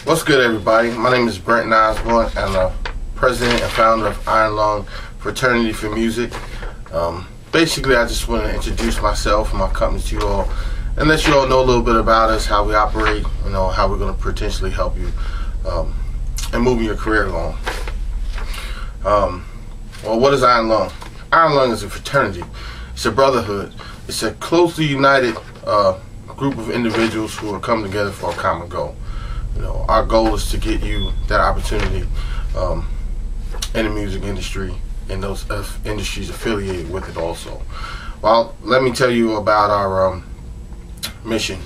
What's good, everybody? My name is Brent Osborne. I'm the president and founder of Iron Lung Fraternity for Music. Basically, I just want to introduce myself and my company to you all and let you all know a little bit about us, how we operate, how we're going to potentially help you and moving your career along. Well, what is Iron Lung? Iron Lung is a fraternity. It's a brotherhood. It's a closely united group of individuals who are coming together for a common goal. Our goal is to get you that opportunity in the music industry and those industries affiliated with it also. Well, let me tell you about our mission.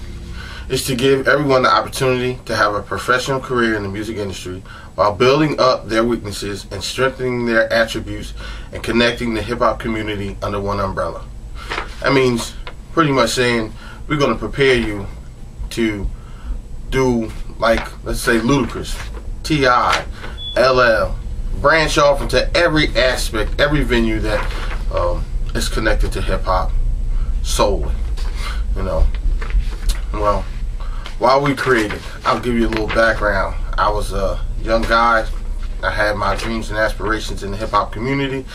It's to give everyone the opportunity to have a professional career in the music industry while building up their weaknesses and strengthening their attributes and connecting the hip-hop community under one umbrella. That means pretty much saying we're going to prepare you to do, like, let's say Ludacris, T.I., LL, branch off into every aspect, every venue that is connected to hip-hop solely. Well, while we created, I'll give you a little background. I was a young guy. I had my dreams and aspirations in the hip-hop community.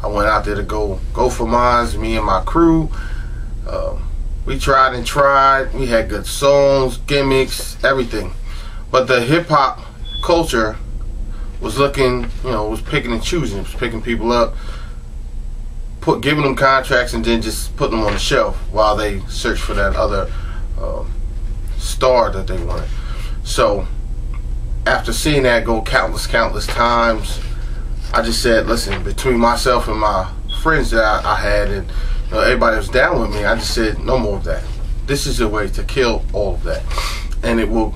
I went out there to go for mine, me and my crew. We tried and tried. We had good songs, gimmicks, everything. But the hip-hop culture was looking, was picking and choosing. It was picking people up, giving them contracts, and then just putting them on the shelf while they search for that other star that they wanted. So after seeing that go countless times, I just said, listen, between myself and my friends that I had and everybody was down with me, I just said, no more of that. This is a way to kill all of that, and it will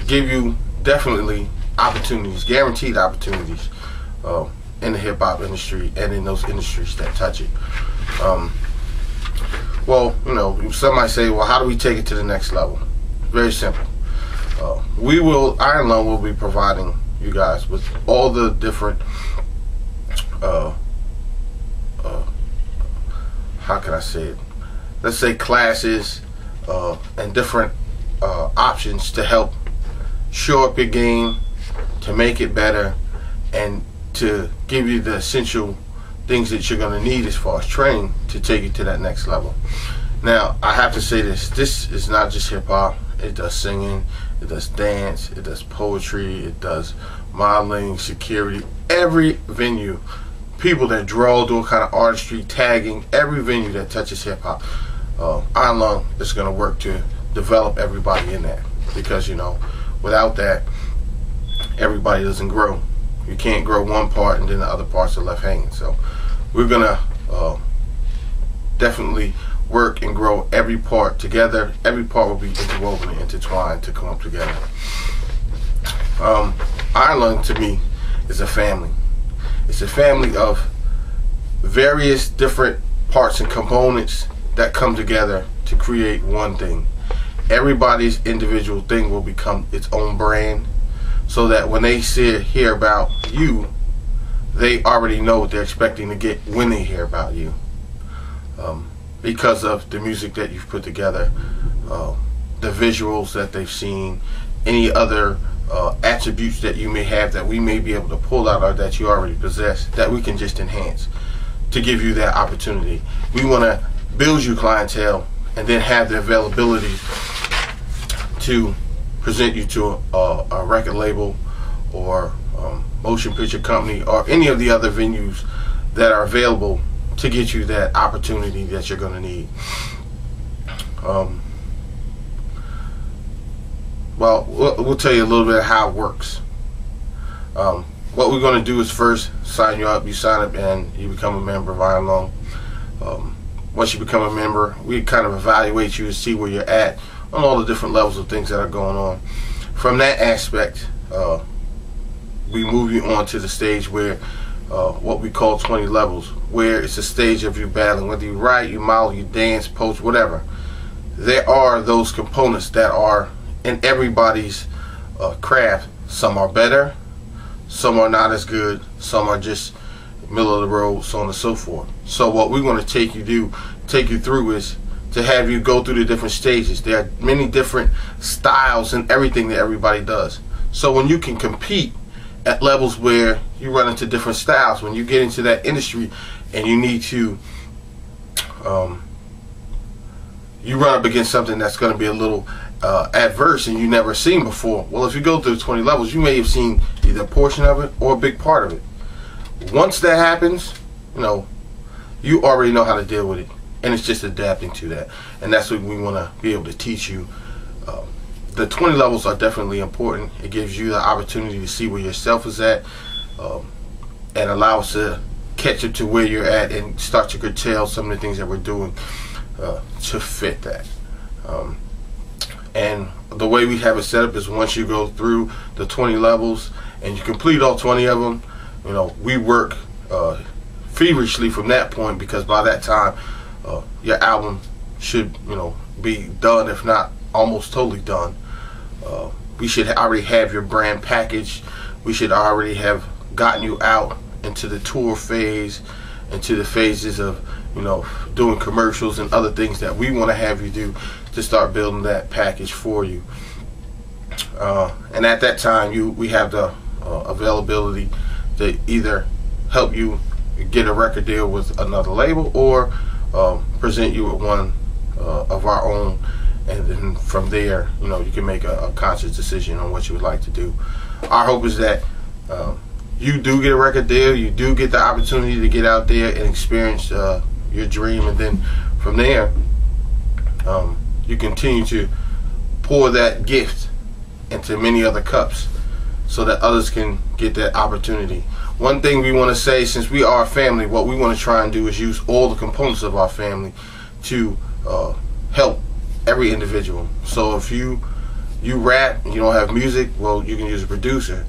give you definitely opportunities, guaranteed opportunities in the hip-hop industry and in those industries that touch it. Well, some might say, well, how do we take it to the next level? Very simple. Iron Lung will be providing you guys with all the different how can I say it? Let's say classes and different options to help shore up your game, to make it better, and to give you the essential things that you're going to need as far as training to take you to that next level. Now, I have to say this is not just hip-hop. It does singing, it does dance, it does poetry, it does modeling, security, every venue. People that draw, do a kind of artistry, tagging, every venue that touches hip-hop. Iron Lung is going to work to develop everybody in that, because without that, everybody doesn't grow. You can't grow one part and then the other parts are left hanging. So we're going to definitely work and grow every part together. Every part will be interwoven and intertwined to come up together. Iron Lung, to me, is a family. It's a family of various different parts and components that come together to create one thing. Everybody's individual thing will become its own brand, so that when they hear about you, they already know what they're expecting to get when they hear about you, because of the music that you've put together, the visuals that they've seen, any other attributes that you may have that we may be able to pull out or that you already possess that we can just enhance to give you that opportunity. We want to build you clientele and then have the availability to present you to a record label or motion picture company or any of the other venues that are available to get you that opportunity that you're going to need. Well, we'll tell you a little bit of how it works. What we're going to do is first sign you up. You sign up and you become a member of Iron Lung. Once you become a member, we kind of evaluate you to see where you're at on all the different levels of things that are going on. From that aspect, we move you on to the stage where what we call 20 levels, where it's a stage of you battling, whether you write, you model, you dance, post, whatever. There are those components that are in everybody's craft. Some are better, some are not as good, some are just middle of the road, so on and so forth. So what we want to take you through is to have you go through the different stages. There are many different styles and everything that everybody does. So when you can compete at levels where you run into different styles, when you get into that industry and you need to you run up against something that's going to be a little adverse and you never seen before. Well, if you go through 20 levels, you may have seen either a portion of it or a big part of it. Once that happens, you already know how to deal with it, and it's just adapting to that. And that's what we want to be able to teach you. The 20 levels are definitely important. It gives you the opportunity to see where yourself is at, and allow us to catch up to where you're at and start to curtail some of the things that we're doing to fit that. And the way we have it set up is once you go through the 20 levels and you complete all 20 of them, we work feverishly from that point, because by that time your album should be done, if not almost totally done. We should already have your brand packaged. We should already have gotten you out into the tour phase, into the phases of doing commercials and other things that we want to have you do to start building that package for you. And at that time we have the availability to either help you get a record deal with another label, or present you with one of our own, and then from there you can make a conscious decision on what you would like to do. Our hope is that you do get a record deal, you do get the opportunity to get out there and experience your dream, and then from there you continue to pour that gift into many other cups so that others can get that opportunity. One thing we want to say, since we are a family, what we want to try and do is use all the components of our family to help every individual. So if you rap and you don't have music, well, you can use a producer.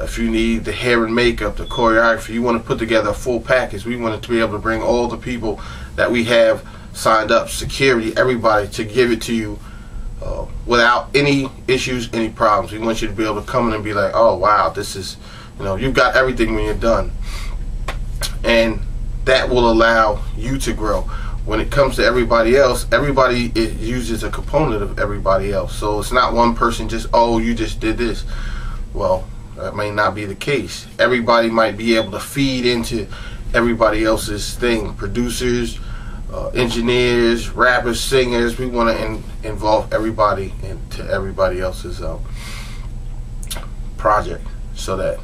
If you need the hair and makeup, the choreography, you want to put together a full package, we want to be able to bring all the people that we have signed up, security, everybody, to give it to you without any issues, any problems. We want you to be able to come in and be like, oh wow, this is, you've got everything when you're done. And that will allow you to grow. When it comes to everybody else, everybody uses a component of everybody else. So it's not one person just, oh, you just did this. Well, that may not be the case. Everybody might be able to feed into everybody else's thing. Producers, engineers, rappers, singers. We want to involve everybody into everybody else's project, so that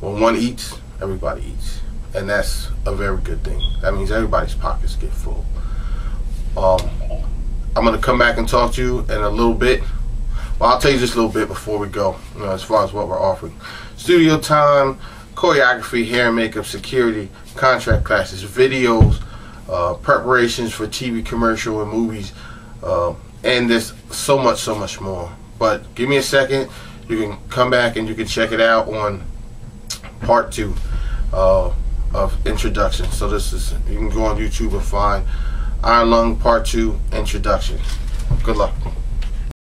when one eats, everybody eats. And that's a very good thing. That means everybody's pockets get full. I'm going to come back and talk to you in a little bit. Well, I'll tell you just a little bit before we go, as far as what we're offering. Studio time, choreography, hair and makeup, security, contract classes, videos, preparations for TV commercial and movies, and there's so much more. But give me a second. You can come back and you can check it out on part 2 of introduction. So this is, you can go on YouTube and find Iron Lung Part 2 Introduction. Good luck.